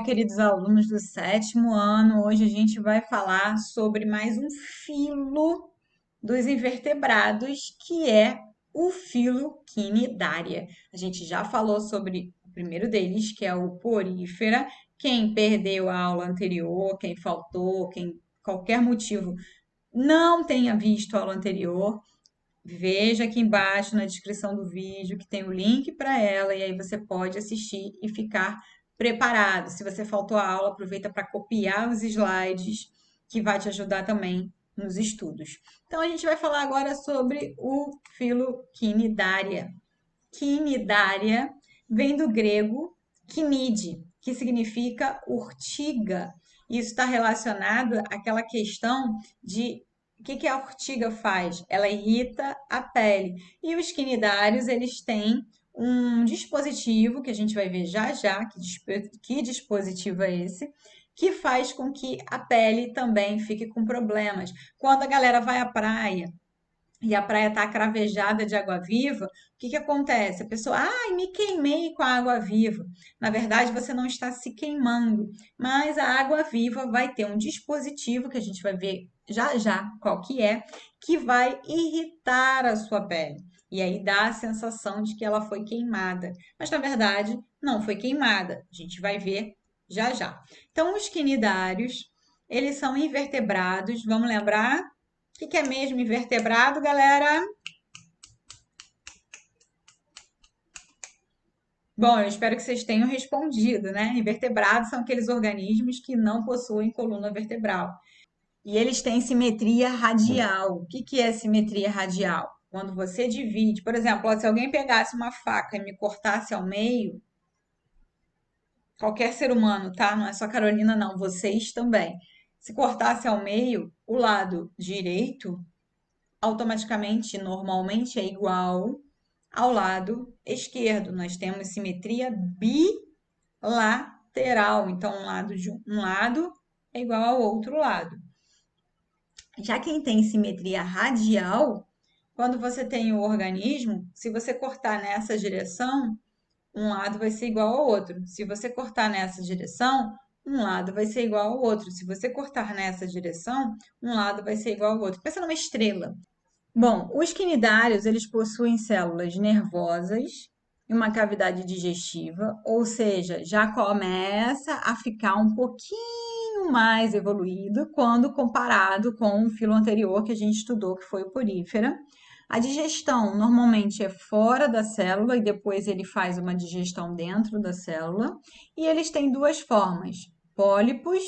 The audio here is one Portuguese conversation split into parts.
queridos alunos do sétimo ano. Hoje a gente vai falar sobre mais um filo dos invertebrados, que é o filo Quinidária. A gente já falou sobre o primeiro deles, que é o Porífera. Quem perdeu a aula anterior, quem faltou, quem qualquer motivo não tenha visto a aula anterior, veja aqui embaixo na descrição do vídeo que tem o link para ela e aí você pode assistir e ficar preparado. Se você faltou a aula, aproveita para copiar os slides, que vai te ajudar também nos estudos. Então a gente vai falar agora sobre o filo Quinidária. Quinidária vem do grego quinide, que significa urtiga. Isso está relacionado àquela questão de o que a urtiga faz? Ela irrita a pele. E os quinidários, eles têm um dispositivo, que a gente vai ver já já, que dispositivo é esse, que faz com que a pele também fique com problemas. Quando a galera vai à praia e a praia está cravejada de água viva, o que que acontece? A pessoa, ai, me queimei com a água viva. Na verdade, você não está se queimando, mas a água viva vai ter um dispositivo que a gente vai ver já já qual que vai irritar a sua pele. E aí dá a sensação de que ela foi queimada. Mas na verdade, não foi queimada. A gente vai ver já já. Então, os quinidários, eles são invertebrados, vamos lembrar? O que é mesmo invertebrado, galera? Bom, eu espero que vocês tenham respondido, né? Invertebrados são aqueles organismos que não possuem coluna vertebral. E eles têm simetria radial. O que é simetria radial? Quando você divide, por exemplo, ó, se alguém pegasse uma faca e me cortasse ao meio, qualquer ser humano, tá? Não é só Carolina, não, vocês também. Se cortasse ao meio, o lado direito automaticamente, normalmente, é igual ao lado esquerdo. Nós temos simetria bilateral. Então, um lado é igual ao outro lado. Já quem tem simetria radial, quando você tem o organismo, se você cortar nessa direção, um lado vai ser igual ao outro. Se você cortar nessa direção, um lado vai ser igual ao outro. Se você cortar nessa direção, um lado vai ser igual ao outro. Pensa numa estrela. Bom, os quinidários, eles possuem células nervosas e uma cavidade digestiva, ou seja, já começa a ficar um pouquinho mais evoluído quando comparado com o filo anterior que a gente estudou, que foi o porífera. A digestão normalmente é fora da célula e depois ele faz uma digestão dentro da célula. E eles têm duas formas: pólipos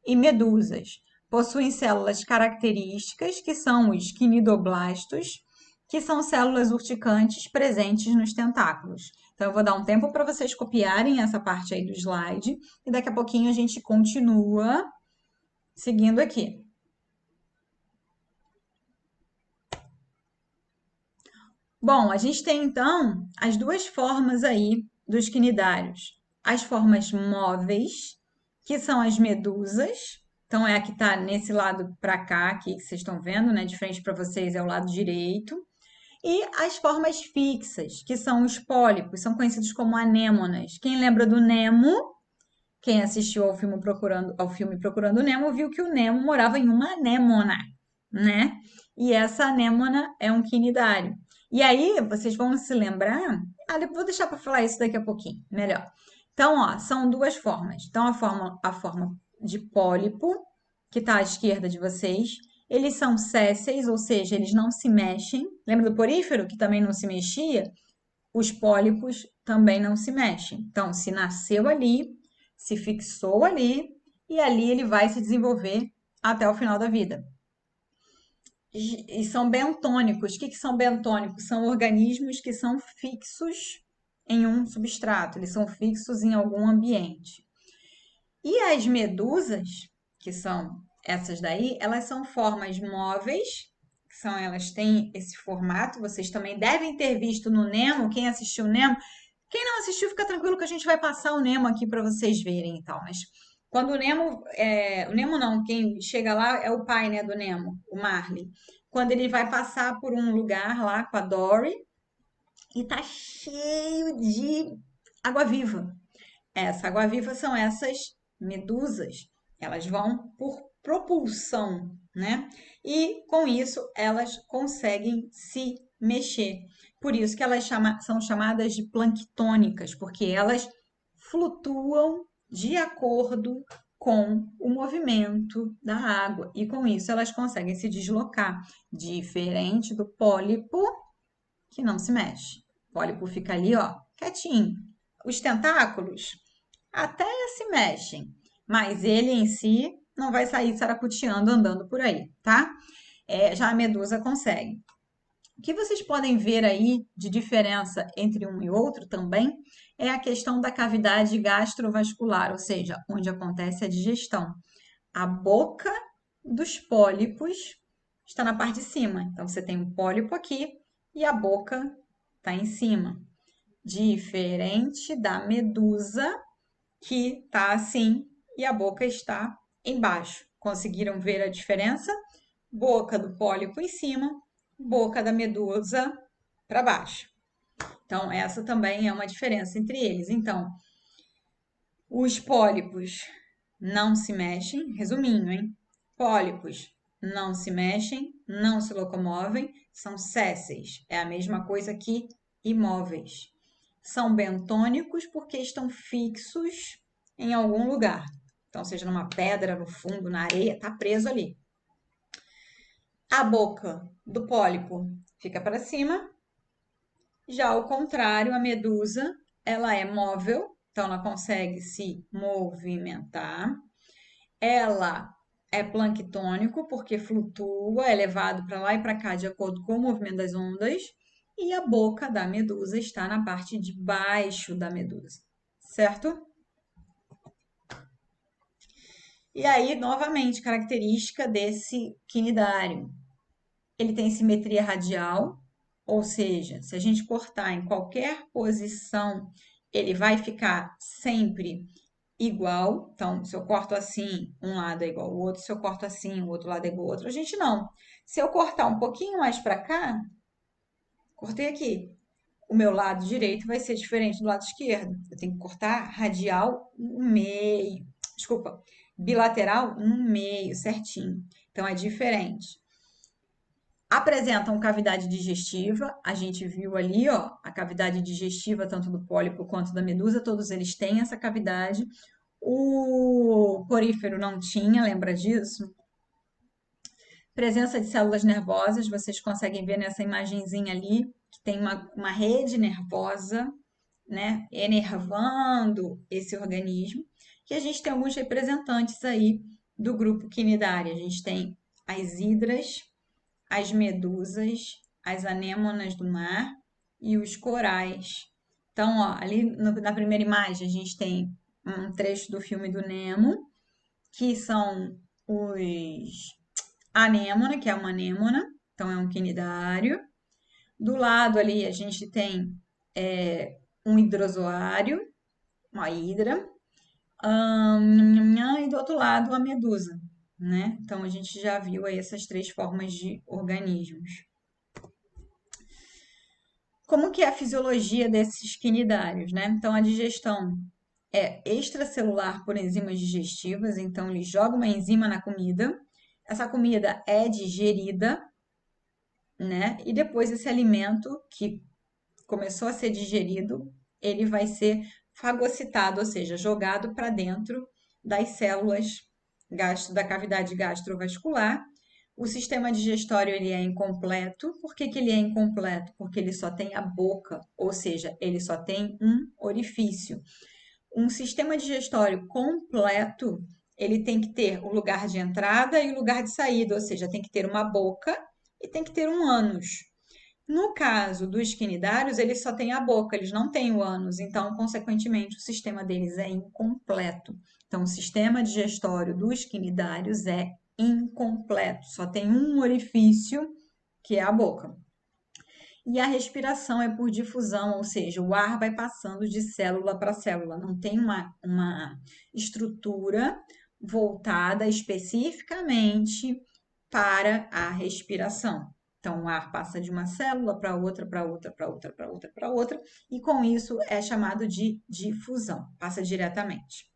e medusas. Possuem células características, que são os quinidoblastos, que são células urticantes presentes nos tentáculos. Então, eu vou dar um tempo para vocês copiarem essa parte aí do slide e daqui a pouquinho a gente continua seguindo aqui. Bom, a gente tem então as duas formas aí dos quinidários. As formas móveis, que são as medusas. Então, é a que está nesse lado para cá, aqui que vocês estão vendo, né? De frente para vocês é o lado direito. E as formas fixas, que são os pólipos, são conhecidos como anêmonas. Quem lembra do Nemo? Quem assistiu ao filme Procurando Nemo viu que o Nemo morava em uma anêmona, né? E essa anêmona é um quinidário. E aí, vocês vão se lembrar. Ah, eu vou deixar para falar isso daqui a pouquinho, melhor. Então, ó, são duas formas. Então, a forma de pólipo, que está à esquerda de vocês, eles são sésseis, ou seja, eles não se mexem. Lembra do porífero, que também não se mexia? Os pólipos também não se mexem. Então, se nasceu ali, se fixou ali, e ali ele vai se desenvolver até o final da vida. E são bentônicos. O que são bentônicos? São organismos que são fixos em um substrato, eles são fixos em algum ambiente. E as medusas, que são essas daí, elas são formas móveis, elas têm esse formato. Vocês também devem ter visto no Nemo, quem assistiu o Nemo. Quem não assistiu, fica tranquilo que a gente vai passar o Nemo aqui para vocês verem, então. Mas quando o Nemo não, quem chega lá é o pai, né, do Nemo, o Marley. Quando ele vai passar por um lugar lá com a Dory e tá cheio de água viva. Essa água-viva são essas medusas. Elas vão por propulsão, né? E com isso elas conseguem se mexer. Por isso que elas são chamadas de planctônicas, porque elas flutuam de acordo com o movimento da água. E com isso elas conseguem se deslocar, diferente do pólipo que não se mexe. O pólipo fica ali, ó, quietinho. Os tentáculos até se mexem, mas ele em si não vai sair saracoteando andando por aí, tá? Já a medusa consegue. O que vocês podem ver aí de diferença entre um e outro também é a questão da cavidade gastrovascular, ou seja, onde acontece a digestão. A boca dos pólipos está na parte de cima. Então, você tem um pólipo aqui e a boca está em cima. Diferente da medusa, que está assim e a boca está embaixo. Conseguiram ver a diferença? Boca do pólipo em cima, boca da medusa para baixo. Então, essa também é uma diferença entre eles. Então, os pólipos não se mexem, resuminho, hein? Pólipos não se mexem, não se locomovem, são sésseis. É a mesma coisa que imóveis. São bentônicos porque estão fixos em algum lugar. Então, seja numa pedra, no fundo, na areia, tá preso ali. A boca do pólipo fica para cima. Já ao contrário, a medusa, ela é móvel, então ela consegue se movimentar. Ela é planctônico porque flutua, é levado para lá e para cá de acordo com o movimento das ondas. E a boca da medusa está na parte de baixo da medusa, certo? E aí, novamente, característica desse quinidário. Ele tem simetria radial, ou seja, se a gente cortar em qualquer posição, ele vai ficar sempre igual. Então, se eu corto assim, um lado é igual ao outro, se eu corto assim, o outro lado é igual ao outro. A gente não. Se eu cortar um pouquinho mais para cá, cortei aqui, o meu lado direito vai ser diferente do lado esquerdo. Eu tenho que cortar radial no meio. Desculpa, bilateral no meio, certinho. Então é diferente. Apresentam cavidade digestiva, a gente viu ali, ó, a cavidade digestiva tanto do pólipo quanto da medusa, todos eles têm essa cavidade. O porífero não tinha, lembra disso? Presença de células nervosas, vocês conseguem ver nessa imagenzinha ali, que tem uma rede nervosa, né, enervando esse organismo. E a gente tem alguns representantes aí do grupo quinidária. A gente tem as hidras, as medusas, as anêmonas do mar e os corais. Então, ó, ali na primeira imagem a gente tem um trecho do filme do Nemo, que são os anêmona, que é uma anêmona, então é um quinidário. Do lado ali a gente tem um hidrozoário, uma hidra, e do outro lado a medusa, né? Então a gente já viu aí essas três formas de organismos. Como que é a fisiologia desses quinidários, né? Então a digestão é extracelular por enzimas digestivas, então ele joga uma enzima na comida, essa comida é digerida, né? E depois esse alimento que começou a ser digerido, ele vai ser fagocitado, ou seja, jogado para dentro das células da cavidade gastrovascular. O sistema digestório ele é incompleto. Por que que ele é incompleto? Porque ele só tem a boca, ou seja, ele só tem um orifício. Um sistema digestório completo, ele tem que ter o lugar de entrada e o lugar de saída, ou seja, tem que ter uma boca e tem que ter um ânus. No caso dos quinidários, eles só têm a boca, eles não têm o ânus, então, consequentemente, o sistema deles é incompleto. Então, o sistema digestório dos quinidários é incompleto, só tem um orifício, que é a boca. E a respiração é por difusão, ou seja, o ar vai passando de célula para célula, não tem uma estrutura voltada especificamente para a respiração, Então, o ar passa de uma célula para outra, para outra, para outra, para outra, para outra, e com isso é chamado de difusão, passa diretamente.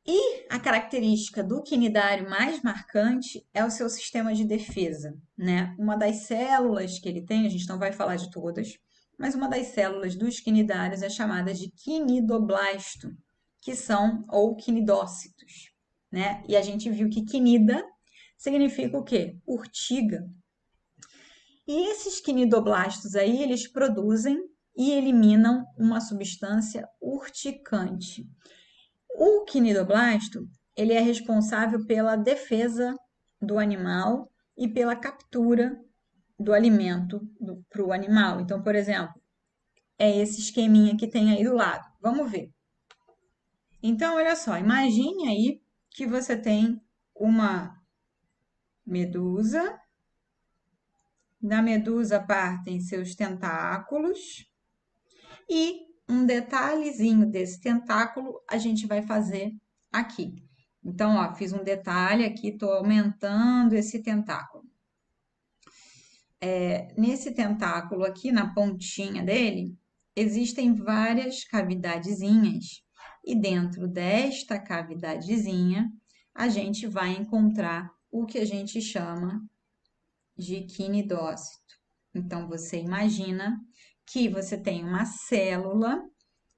E a característica do quinidário mais marcante é o seu sistema de defesa, né? Uma das células que ele tem, a gente não vai falar de todas, mas uma das células dos quinidários é chamada de quinidoblasto, que são ou quinidócitos, né? E a gente viu que quinida significa o quê? Urtiga. E esses quinidoblastos aí, eles produzem e eliminam uma substância urticante. O quinidoblasto, ele é responsável pela defesa do animal e pela captura do alimento para o animal. Então, por exemplo, é esse esqueminha que tem aí do lado. Vamos ver. Então, olha só, imagine aí que você tem uma medusa. Da medusa partem seus tentáculos e um detalhezinho desse tentáculo a gente vai fazer aqui. Então, ó, fiz um detalhe aqui, estou aumentando esse tentáculo. Nesse tentáculo aqui, na pontinha dele, existem várias cavidadezinhas. E dentro desta cavidadezinha, a gente vai encontrar o que a gente chama de quinidócito. Então, você imagina que você tem uma célula.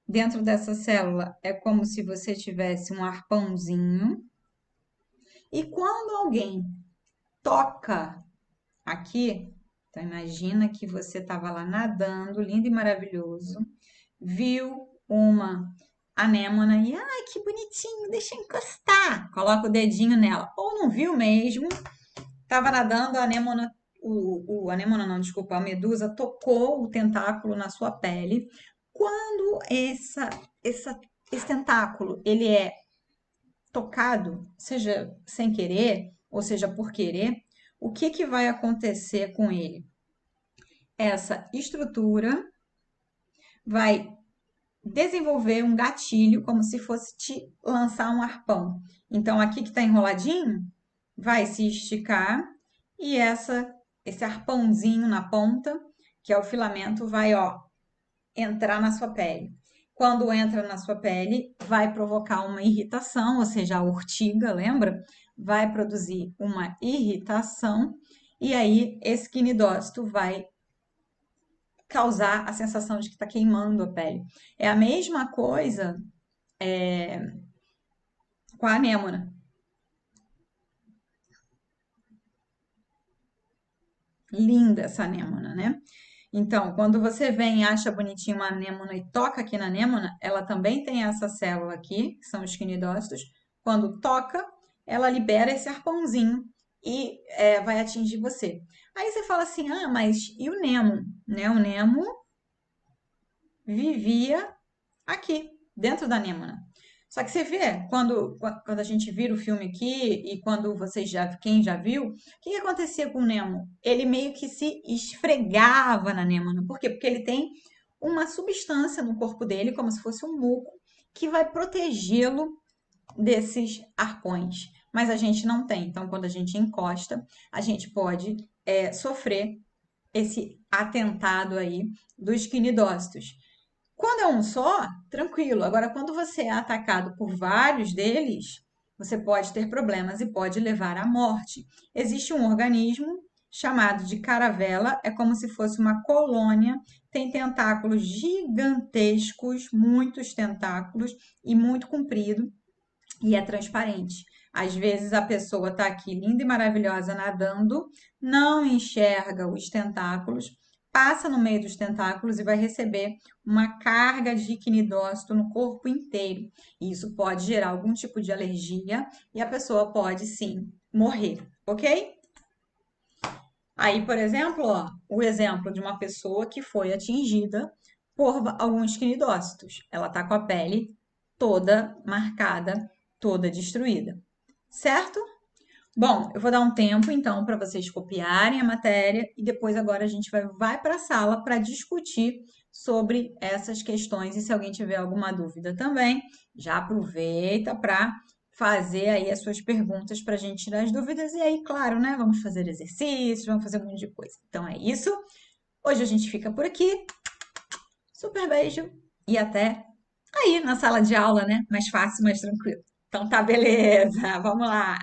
Dentro dessa célula é como se você tivesse um arpãozinho. E quando alguém toca aqui, então imagina que você estava lá nadando, lindo e maravilhoso, viu uma anêmona e, ai, que bonitinho, deixa eu encostar. Coloca o dedinho nela. Ou não viu mesmo, estava nadando, a anêmona, a anêmona não, desculpa, a medusa tocou o tentáculo na sua pele. Quando esse tentáculo ele é tocado, seja sem querer ou seja por querer, o que, que vai acontecer com ele? Essa estrutura vai desenvolver um gatilho como se fosse te lançar um arpão. Então, aqui que está enroladinho, vai se esticar e esse arpãozinho na ponta, que é o filamento, vai, ó, entrar na sua pele. Quando entra na sua pele, vai provocar uma irritação, ou seja, a urtiga, lembra? Vai produzir uma irritação e aí esse quinidócito vai causar a sensação de que está queimando a pele. É a mesma coisa com a anêmona. Linda essa anêmona, né? Então, quando você vem e acha bonitinho uma anêmona e toca aqui na anêmona, ela também tem essa célula aqui, que são os quinidócitos. Quando toca, ela libera esse arpãozinho e vai atingir você. Aí você fala assim, ah, mas e o Nemo? Né? O Nemo vivia aqui, dentro da anêmona. Só que você vê, quando a gente vira o filme aqui e quando quem já viu, o que acontecia com o Nemo? Ele meio que se esfregava na anêmona. Por quê? Porque ele tem uma substância no corpo dele, como se fosse um muco, que vai protegê-lo desses arpões. Mas a gente não tem. Então, quando a gente encosta, a gente pode sofrer esse atentado aí dos quinidócitos. Quando é um só, tranquilo. Agora, quando você é atacado por vários deles, você pode ter problemas e pode levar à morte. Existe um organismo chamado de caravela, é como se fosse uma colônia, tem tentáculos gigantescos, muitos tentáculos e muito comprido e é transparente. Às vezes a pessoa está aqui linda e maravilhosa nadando, não enxerga os tentáculos, passa no meio dos tentáculos e vai receber uma carga de quinidócito no corpo inteiro. E isso pode gerar algum tipo de alergia e a pessoa pode sim morrer, ok? Aí, por exemplo, ó, o exemplo de uma pessoa que foi atingida por alguns quinidócitos. Ela está com a pele toda marcada, toda destruída, certo? Bom, eu vou dar um tempo então para vocês copiarem a matéria e depois agora a gente vai para a sala para discutir sobre essas questões e se alguém tiver alguma dúvida também, já aproveita para fazer aí as suas perguntas para a gente tirar as dúvidas. E aí, claro, né? Vamos fazer exercícios, vamos fazer um monte de coisa. Então é isso. Hoje a gente fica por aqui. Super beijo e até aí na sala de aula, né? Mais fácil, mais tranquilo. Então tá, beleza. Vamos lá.